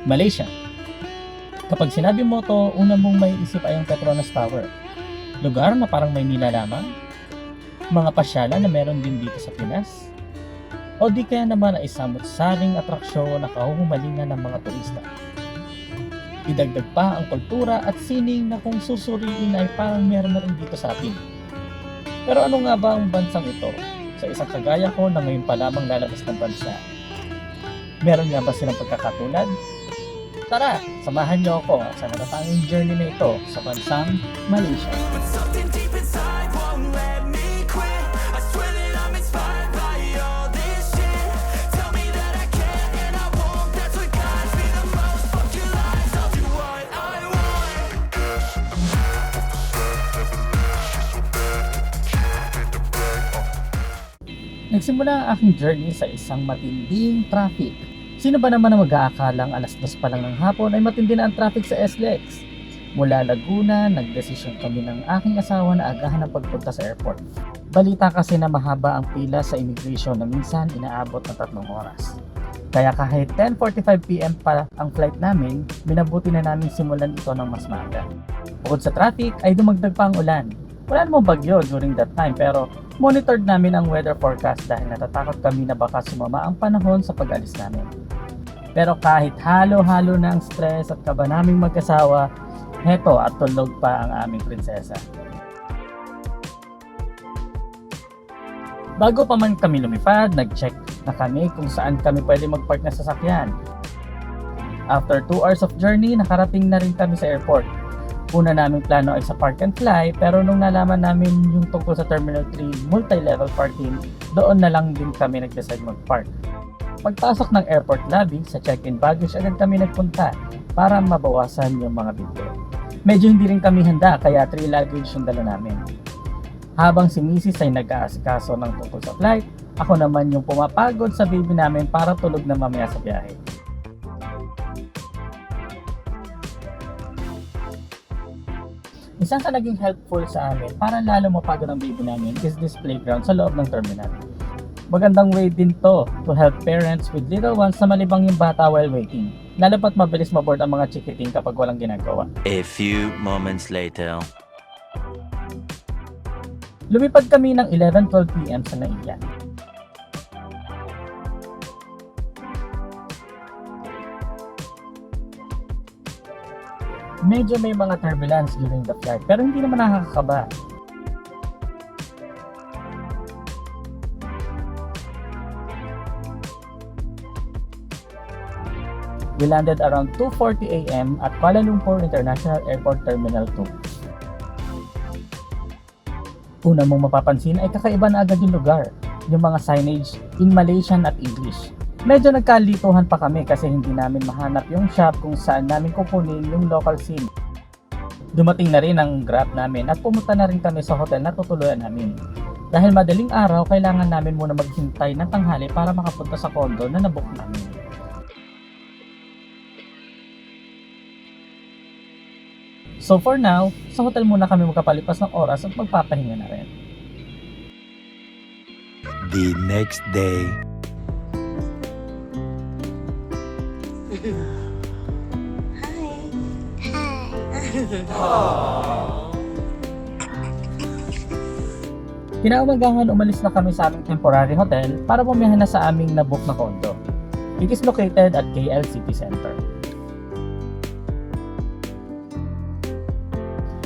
Malaysia. Kapag sinabi mo to, una mong may isip ay ang Petronas Tower. Lugar na parang Maynila lamang? Mga pasyalan na meron din dito sa Pinas? O di kaya naman ay samot-saring atraksyon na kahuhumalingan ng mga turista? Idagdag pa ang kultura at sining na kung susuriin ay parang meron na rin dito sa atin. Pero ano nga ba ang bansang ito? Sa isang kagaya ko na ngayon pa lamang lalabas ng bansa. Meron nga ba silang pagkakatulad? Tara, samahan niyo ako sa natatanging journey na ito sa bansang Malaysia. But something deep inside won't let me quit. I swear that I'm inspired by all this shit. Tell me that I can and I won't. That's what guides me the most. Fuck your lies, I'll do what I want. Nagsimula ang aking journey sa isang matinding traffic. Sino ba naman ang mag-aakalang alas 2 pa lang ng hapon ay matindi na ang traffic sa SLEX? Mula Laguna, nagdesisyon kami ng aking asawa na agahan ang pagpunta sa airport. Balita kasi na mahaba ang pila sa immigration na minsan inaabot ng 3 oras. Kaya kahit 10:45 PM pa ang flight namin, minabuti na namin simulan ito ng mas maaga. Bukod sa traffic ay dumagdag pa ang ulan. Wala namang bagyo during that time pero monitored namin ang weather forecast dahil natatakot kami na baka sumama ang panahon sa pag-alis namin. Pero kahit halo-halo na ang stress at kaba naming mag-asawa, heto at tulog pa ang aming prinsesa. Bago pa man kami lumipad, nag-check na kami kung saan kami pwede mag-park na sasakyan. After 2 hours of journey, nakarating na rin kami sa airport. Una naming plano ay sa park and fly, pero nung nalaman namin yung tungkol sa Terminal 3 multi-level parking, doon na lang din kami nag-decide mag-park. Pagpasok ng airport lobby, sa check-in baggage agad kami nagpunta para mabawasan yung mga bilbil. Medyo hindi rin kami handa kaya 3 luggage yung dala namin. Habang si Mrs. ay nag-aasikaso ng tungkol sa flight, ako naman yung pumapagod sa baby namin para tulog na mamaya sa biyahe. Isang sa naging helpful sa amin para lalo mapagod ang baby namin is this playground sa loob ng terminal. Magandang way din to help parents with little ones na malibang yung bata while waiting. Lalo pa't mabilis maboard ang mga chikiting kapag walang ginagawa. A few moments later. Lumipad kami ng 11:12 PM sa Naiya. Medyo may mga turbulence during the flight pero hindi naman nakakakaba. We landed around 2:40 AM at Kuala Lumpur International Airport Terminal 2. Una mong mapapansin ay kakaiba na agad yung lugar, yung mga signage in Malaysian at English. Medyo nagkalituhan pa kami kasi hindi namin mahanap yung shop kung saan namin kukunin yung local SIM. Dumating na rin ang Grab namin at pumunta na rin kami sa hotel na tutuluyan namin. Dahil madaling araw, kailangan namin muna maghintay ng tanghali para makapunta sa condo na nabook namin. So for now, sa hotel muna kami magkapalipas ng oras at magpapahinga na rin. The next day. Kinaumagahan umalis na kami sa aming temporary hotel para pumiyahan na sa aming nabook na condo. It is located at KL City Center.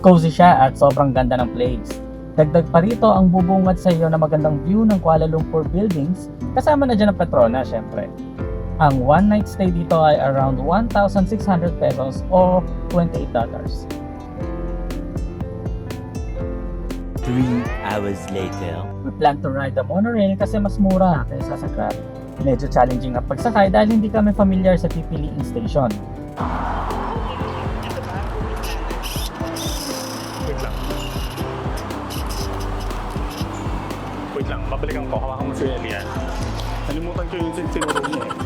Cozy siya at sobrang ganda ng place. Dagdag pa rito ang bubungad sa iyo na magandang view ng Kuala Lumpur buildings, kasama na dyan ang Petronas syempre. Ang one night stay dito ay around 1,600 pesos o $28. 3 hours later. We plan to ride the monorail kasi mas mura kaysa sa Grab. Medyo challenging ang pagsakay dahil hindi kami familiar sa pipiliing station. Wait lang, babalikan ko. Hawakan mo si Elian. Nalimutan ko yung tinuro niya eh.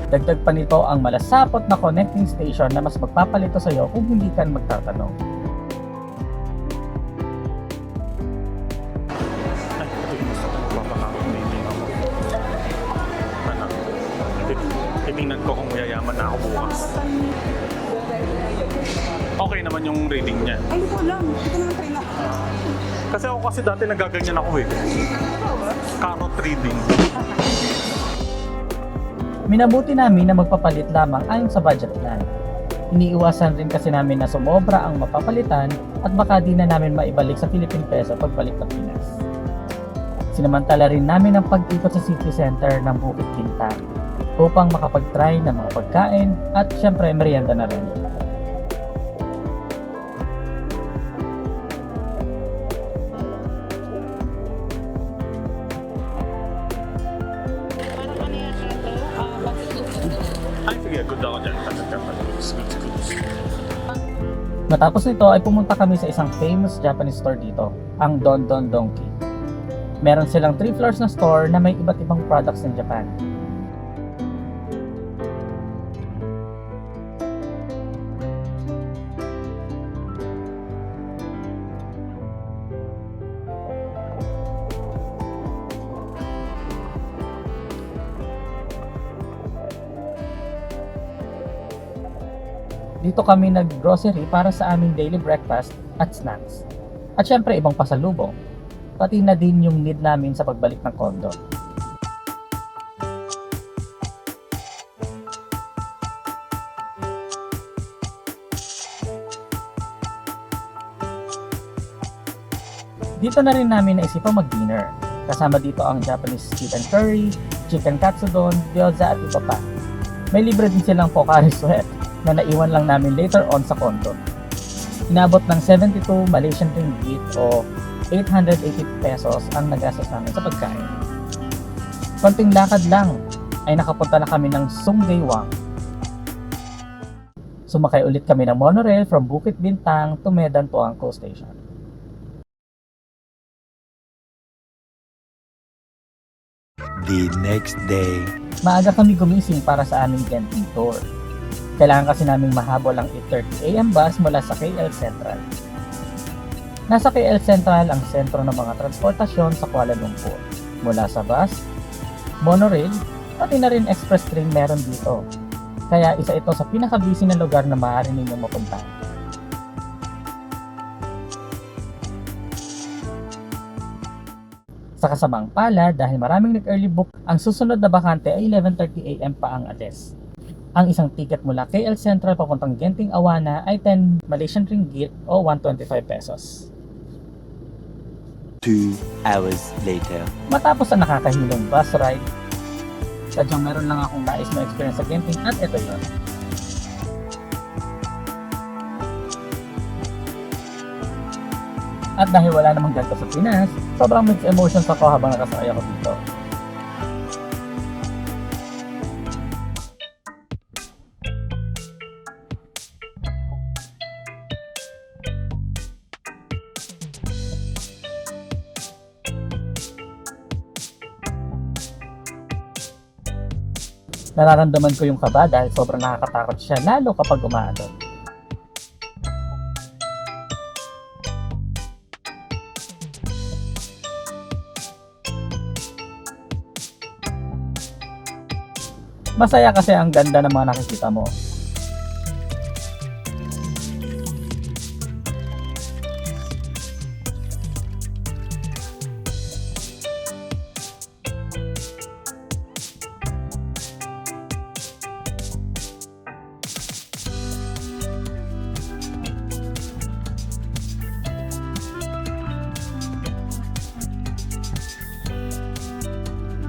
Dagdag pa nito ang malasapot na connecting station na mas magpapalito sa iyo kung hindi ka magtatanong. Ay, ito yung gusto ko. Papakakot na hindi ako. Anak. Titingnan ko kung yayaman na ako bukas. Okay naman yung rating niya. Ay, hindi ko alam. Hindi ko naman try na. Kasi ako kasi dati nagaganyan ako eh. Carrot reading. Minabuti namin na magpapalit lamang ayon sa budget plan. Iniiwasan rin kasi namin na sumobra ang mapapalitan at baka di na namin maibalik sa Philippine Peso pagbalik ng Pinas. Sinamantala rin namin ang pag-ikot sa city center ng Bukit Bintang upang makapag-try ng mga pagkain at syempre merienda na rin. Ay, sige, good ako dyan. Matapos nito ay pumunta kami sa isang famous Japanese store dito, ang Don Don Donki. Meron silang 3 floors na store na may iba't ibang products ng Japan. Dito kami nag-grocery para sa aming daily breakfast at snacks. At syempre ibang pasalubong. Pati na din yung need namin sa pagbalik ng condo. Dito na rin namin naisipang mag-dinner. Kasama dito ang Japanese chicken curry, chicken katsudon, gyoza at iba pa. May libre din silang Pocari Sweat na naiwan lang namin later on sa condo. Inabot ng 72 Malaysian Ringgit o 880 pesos ang nagastos namin sa pagkain. Konting lakad lang ay nakapunta na kami ng Sunggaywang. Sumakay ulit kami ng monorail from Bukit Bintang to Medan Poangco Station. The next day. Maaga kami gumising para sa aming Genting tour. Kailangan kasi naming mahabol ang 8:30 AM bus mula sa KL Central. Nasa KL Central ang sentro ng mga transportasyon sa Kuala Lumpur. Mula sa bus, monorail, pati na rin express train meron dito. Kaya isa ito sa pinaka-busy na lugar na maaari ninyong mapuntahan. Sa kasamang pala, dahil maraming nag-early book, ang susunod na bakante ay 11:30 AM pa ang address. Ang isang ticket mula KL Central papuntang Genting Awana ay 10 Malaysian Ringgit o 125 pesos. 2 hours later. Matapos ang nakakahilong bus ride, sadyang meron lang akong nais na experience sa Genting at ito yun. At dahil wala namang ganito sa Pinas, sobrang mixed emotions ako habang nakasakay ako dito. Nararamdaman ko yung kaba dahil sobrang nakakatakot siya lalo kapag umaandon. Masaya kasi ang ganda ng mga nakikita mo.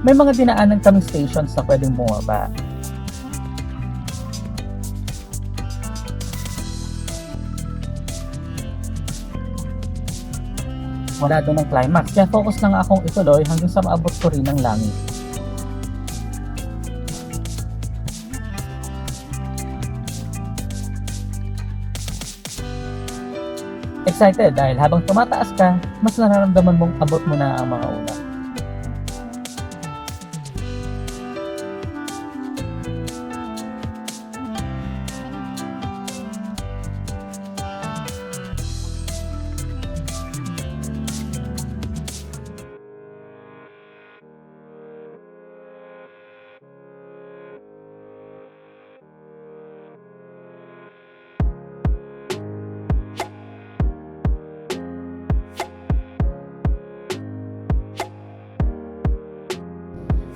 May mga dinaanan kaming stations na pwedeng bumaba. Wala doon ng climax, kaya focus lang akong ituloy hanggang sa maabot ko rin ng langit. Excited dahil habang tumataas ka, mas nararamdaman mong abot mo na ang mga una.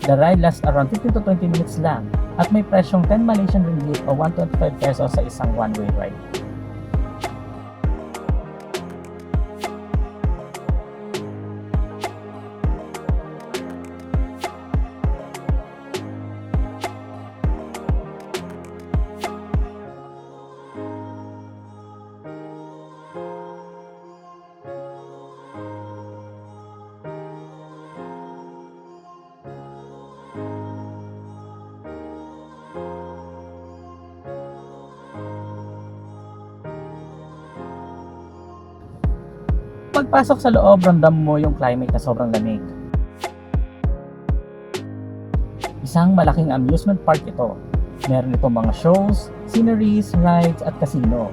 The ride lasts around 15 to 20 minutes lang at may presyong 10 Malaysian ringgit o 125 pesos sa isang one-way ride. Pagpasok sa loob, ramdam mo yung climate na sobrang lamig. Isang malaking amusement park ito. Meron itong mga shows, sceneries, rides, at casino.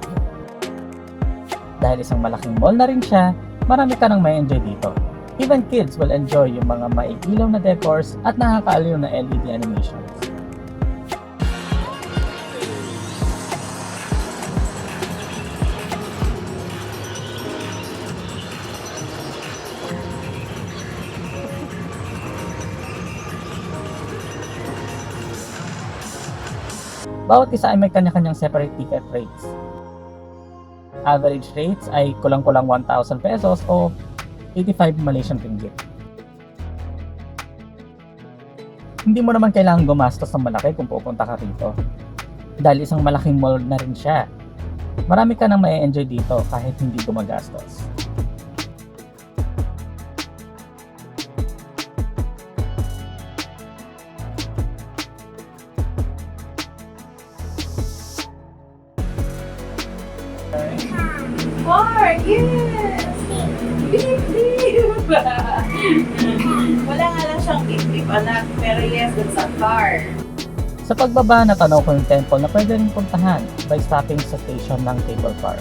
Dahil isang malaking mall na rin siya, marami ka nang may enjoy dito. Even kids will enjoy yung mga maiilaw na decors at nakakaaliw na LED animations. Bawat isa ay may kanya-kanyang separate ticket rates. Average rates ay kulang-kulang 1,000 pesos o 85 Malaysian ringgit. Hindi mo naman kailangan gumastos ng malaki kung pupunta ka rito. Dahil isang malaking mall na rin siya. Marami ka nang ma-enjoy dito kahit hindi gumagastos. Mark, yes! Beep-beep! Wala nga lang siyang beep-beep, anak. Pero yes, it's a car. Sa pagbaba, natanaw ko yung temple na pwede rin puntahan by stopping sa station ng cable car.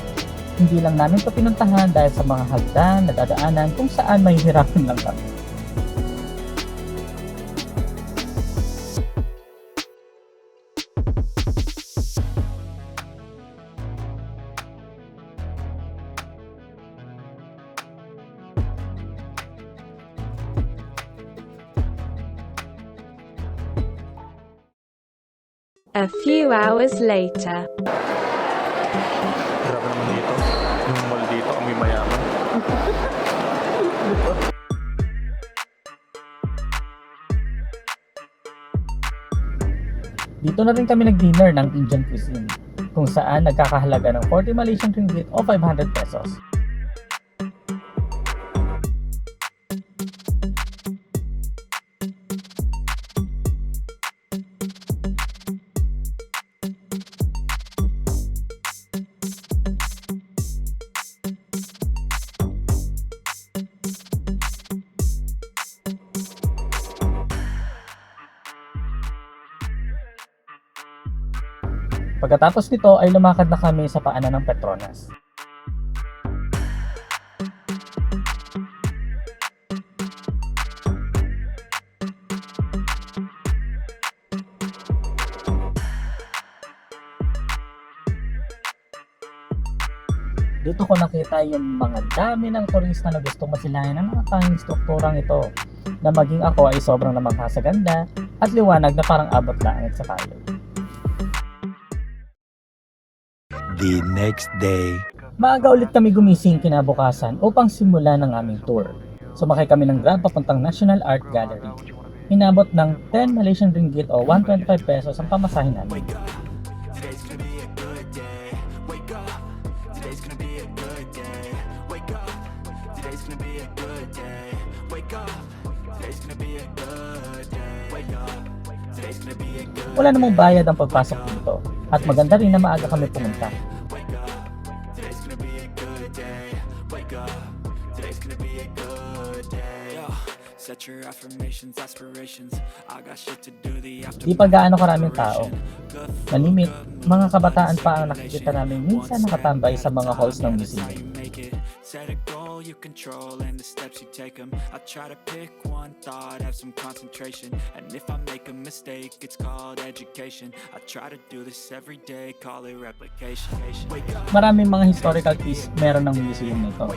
Hindi lang namin ito pinuntahan dahil sa mga hagdan na dadaanan kung saan mahihirapan lang kami. A few hours later. Grabe naman dito. Yung mall dito, kami mayaman. Dito na rin kami nag-dinner ng Indian cuisine, kung saan nagkakahalaga ng 40 Malaysian ringgit o 500 pesos. Pagkatapos nito ay lumakad na kami sa paanan ng Petronas. Dito ko nakita yung mga dami ng turista na gusto masilayan ng mga tanging strukturang ito na maging ako ay sobrang namangha sa ganda at liwanag na parang abot langit sa tayo. The next day. Maaga ulit kami gumising kinabukasan upang simulan ang aming tour. Sumakay kami ng grab papuntang National Art Gallery. Inabot ng 10 Malaysian ringgit o 125 pesos ang pamasahin namin. Today's gonna be a good day. Wake up. Today's gonna be a good day. Wake up. Today's gonna be a good day. Wake up. Today's gonna be a good day. Wake up. Today's gonna be a good Wala namang bayad ang pagpasok dito at maganda rin na maaga kami pumunta. Wake up. Today's gonna be a good day. Wake up. Today's gonna be a good day. Yo, set your affirmations, aspirations. I got shit to do the after. Di pa gaano karaming tao. Malimit, mga kabataan pa ang nakikita namin minsan nakatambay sa mga halls ng museum. Set a goal you control and the steps you take them. I try to pick one thought, have some concentration. And if I make a mistake, it's called education. I try to do this every day, call it replication. Wake up, Maraming mga historical piece meron ng museum nito.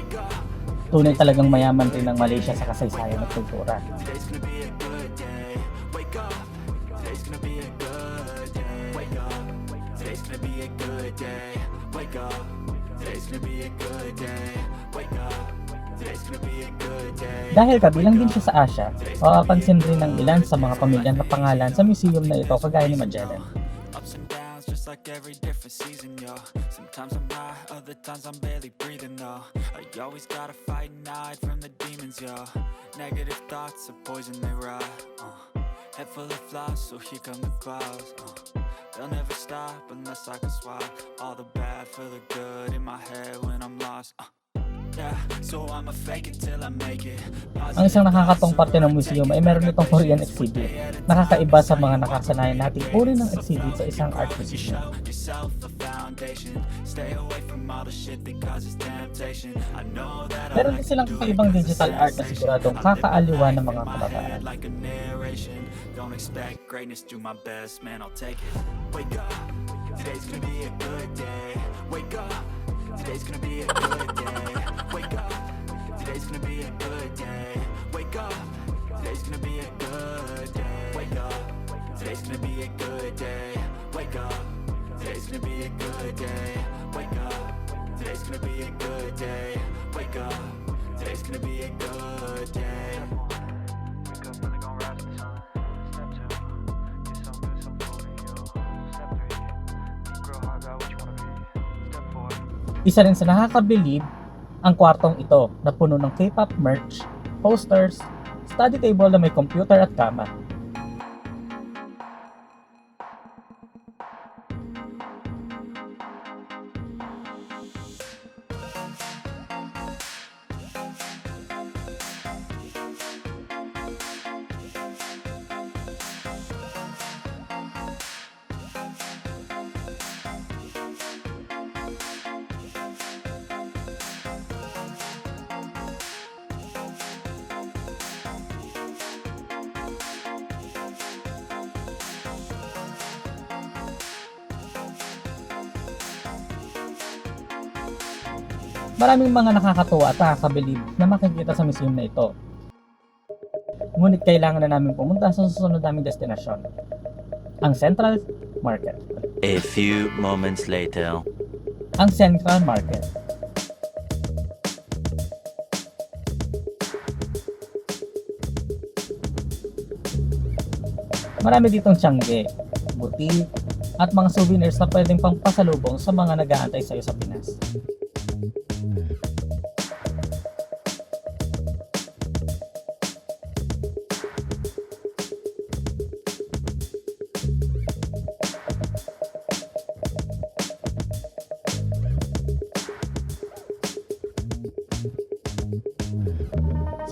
Tunay talagang mayaman rin ng Malaysia sa kasaysayan at kultura. today's gonna be a good day. Wake good day. Wake up, today's gonna be a good day. Wake up, today's gonna be a good day. Dahil kabilang din siya sa Asia, mapapansin rin ng ilan sa mga pamilyang na pangalan sa museum na ito kagaya ni Magellan. Ups and downs, just like every different season, yo. Sometimes I'm high, other times I'm barely breathing, though. I always gotta fight and hide from the demons, yo. Negative thoughts are poison, they rot. Head full of flies, so here come the clouds. They'll never stop unless I can swap all the bad for the good in my head when I'm lost. Yeah, so I'ma fake it till I make it. Ang isang nakakatong parte ng museum ay meron itong Korean exhibit. Nakakaiba sa mga nakasanayan nating uri ng exhibit sa isang art museum. Yourself a foundation. Stay away from all the shit that causes temptation. I know that Meron din silang kakaibang digital art na siguradong kakaaliwa ng mga kabataan. like a narration. Don't expect greatness, do my best, man, I'll take it. Wake up, today's gonna be a good day. Wake up, today's gonna be a good day. Wake up, today's gonna be a good day. Wake up, today's gonna be a good day. Wake up, today's gonna be a good day. Wake up, today's gonna be a good day. Wake up, today's gonna be a good day. Wake up, today's gonna be a good day. Wake up, really gonna rise to the sun. Step 2, get some good, some food in you. Step 3, think real hard about what you wanna be. Step 4. Isa rin sa nakakabilib ang kwartong ito na puno ng K-pop merch, posters, study table na may computer at kama. Maraming mga nakakatuwa at nakakabilib na makikita sa museum na ito. Ngunit kailangan na namin pumunta sa susunod naming destinasyon, ang Central Market. A few moments later. Ang Central Market. Marami ditong tiyangge, butik, at mga souvenirs na pwedeng pang pasalubong sa mga nag-aantay sa iyo sa Pinas.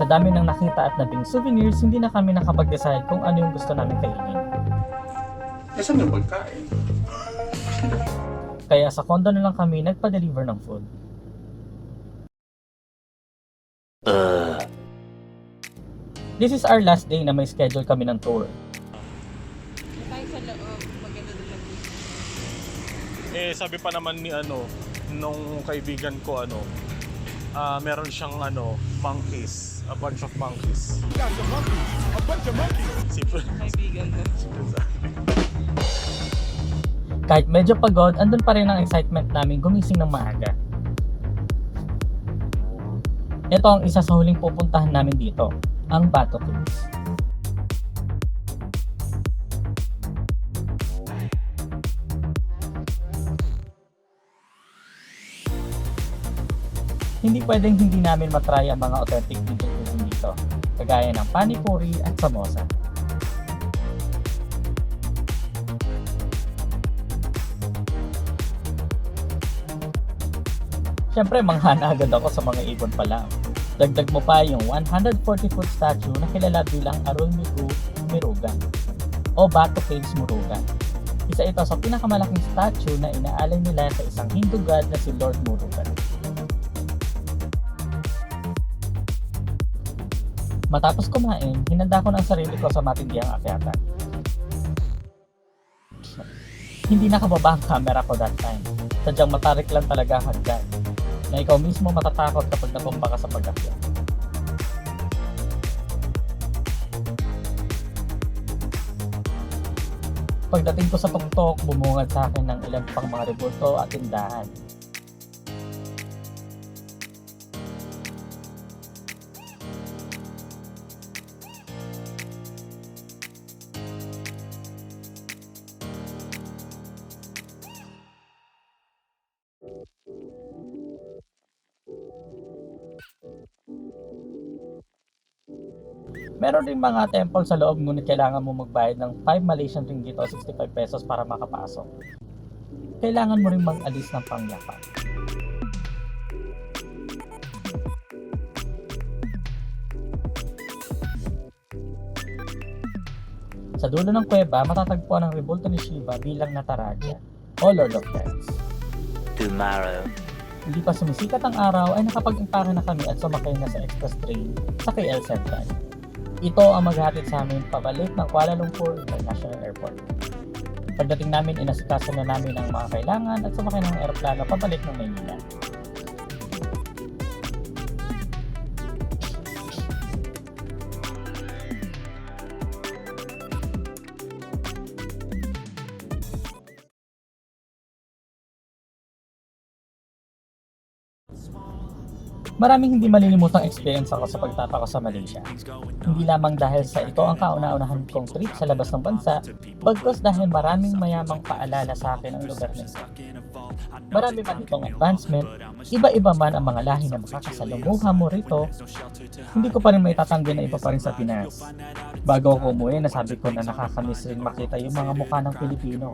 Sa dami ng nakita at nabing souvenirs, hindi na kami nakapag-decide kung ano yung gusto namin kainin. Nasaan yung pagkain? Kaya sa condo na lang kami nagpa-deliver ng food. This is our last day na may schedule kami ng tour. Eh, sabi pa naman ni nung kaibigan ko meron siyang monkeys. A bunch of monkeys. A bunch of monkeys! Kaibigan ko. Kahit medyo pagod, andun pa rin ang excitement namin gumising ng maaga. Ito ang isa sa huling pupuntahan namin dito, ang Bato Caves. Hindi pwedeng hindi namin matry ang mga authentic Indian cuisine dito, kagaya ng panipuri at samosa. Siyempre, manghana agad ako sa mga ibon pa lang. Dagdag mo pa yung 140-foot statue na kilala bilang Arulmigu Murugan o Bato Caves Murugan. Isa ito sa pinakamalaking statue na inaalay nila sa isang Hindu god na si Lord Murugan. Matapos kumain, hinanda ko ng sarili ko sa matindihang akyatan. Hindi nakababa ang camera ko that time. Sadyang matarik lang talaga ang hagdan, na ikaw mismo matatakot kapag nabomba ka sa pag-akyat. Pagdating ko sa tuktok, bumungad sa akin ng ilang pang mga rebulto at tindahan. Meron din mga temple sa loob, ngunit kailangan mo magbayad ng 5 Malaysian ringgit o 65 pesos para makapasok. Kailangan mo rin mag-alis ng pangyapak. Sa dulo ng kuweba, matatagpuan ang rebulto ni Shiva bilang Nataraja o Lord of Deaths. Tomorrow. Hindi pa sumisikat ang araw ay nakapag-impake na kami at sumakay na sa express train sa KL Central. Ito ang maghahatid sa amin pabalik ng Kuala Lumpur International Airport. Pagdating namin, inasikaso na namin ang mga kailangan at sumakay ng eroplano pabalik ng Maynila. Maraming hindi malilimutang experience ako sa pagtapa ko sa Malaysia. Hindi lamang dahil sa ito ang kauna-unahan kong trip sa labas ng bansa, bagkus dahil maraming mayamang paalala sa akin ang lugar nito. Marami man itong advancement, iba-iba man ang mga lahi na makakasalumuha mo rito, hindi ko pa rin maitatanggi na iba pa rin sa Pinas. Bago ako umuwi, nasabi ko na nakakamiss rin makita yung mga mukha ng Pilipino.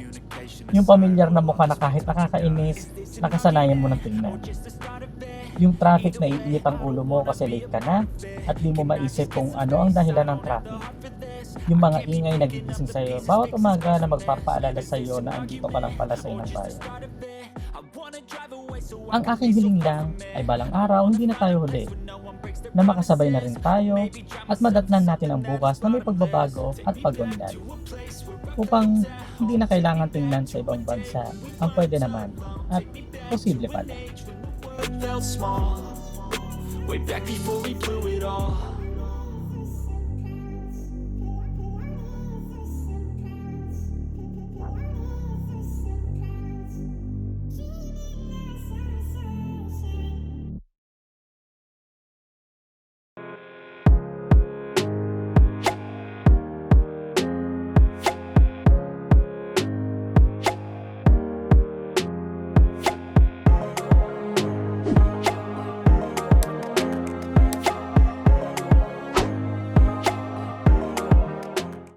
Yung pamilyar na mukha na kahit nakakainis, nakasanayan mo ng tingnan. Yung traffic na iinit ang ulo mo kasi late ka na at di mo maisip kung ano ang dahilan ng traffic. Yung mga ingay nagigising sa'yo bawat umaga na magpapaalala sa'yo na andito ka lang pala sa inang bayan. Ang aking hiling lang ay balang araw hindi na tayo huli, na makasabay na rin tayo at madatnan natin ang bukas na may pagbabago at pagunlad. Upang hindi na kailangan tingnan sa ibang bansa, ang pwede naman at posible pala. Felt small way back before we blew it all.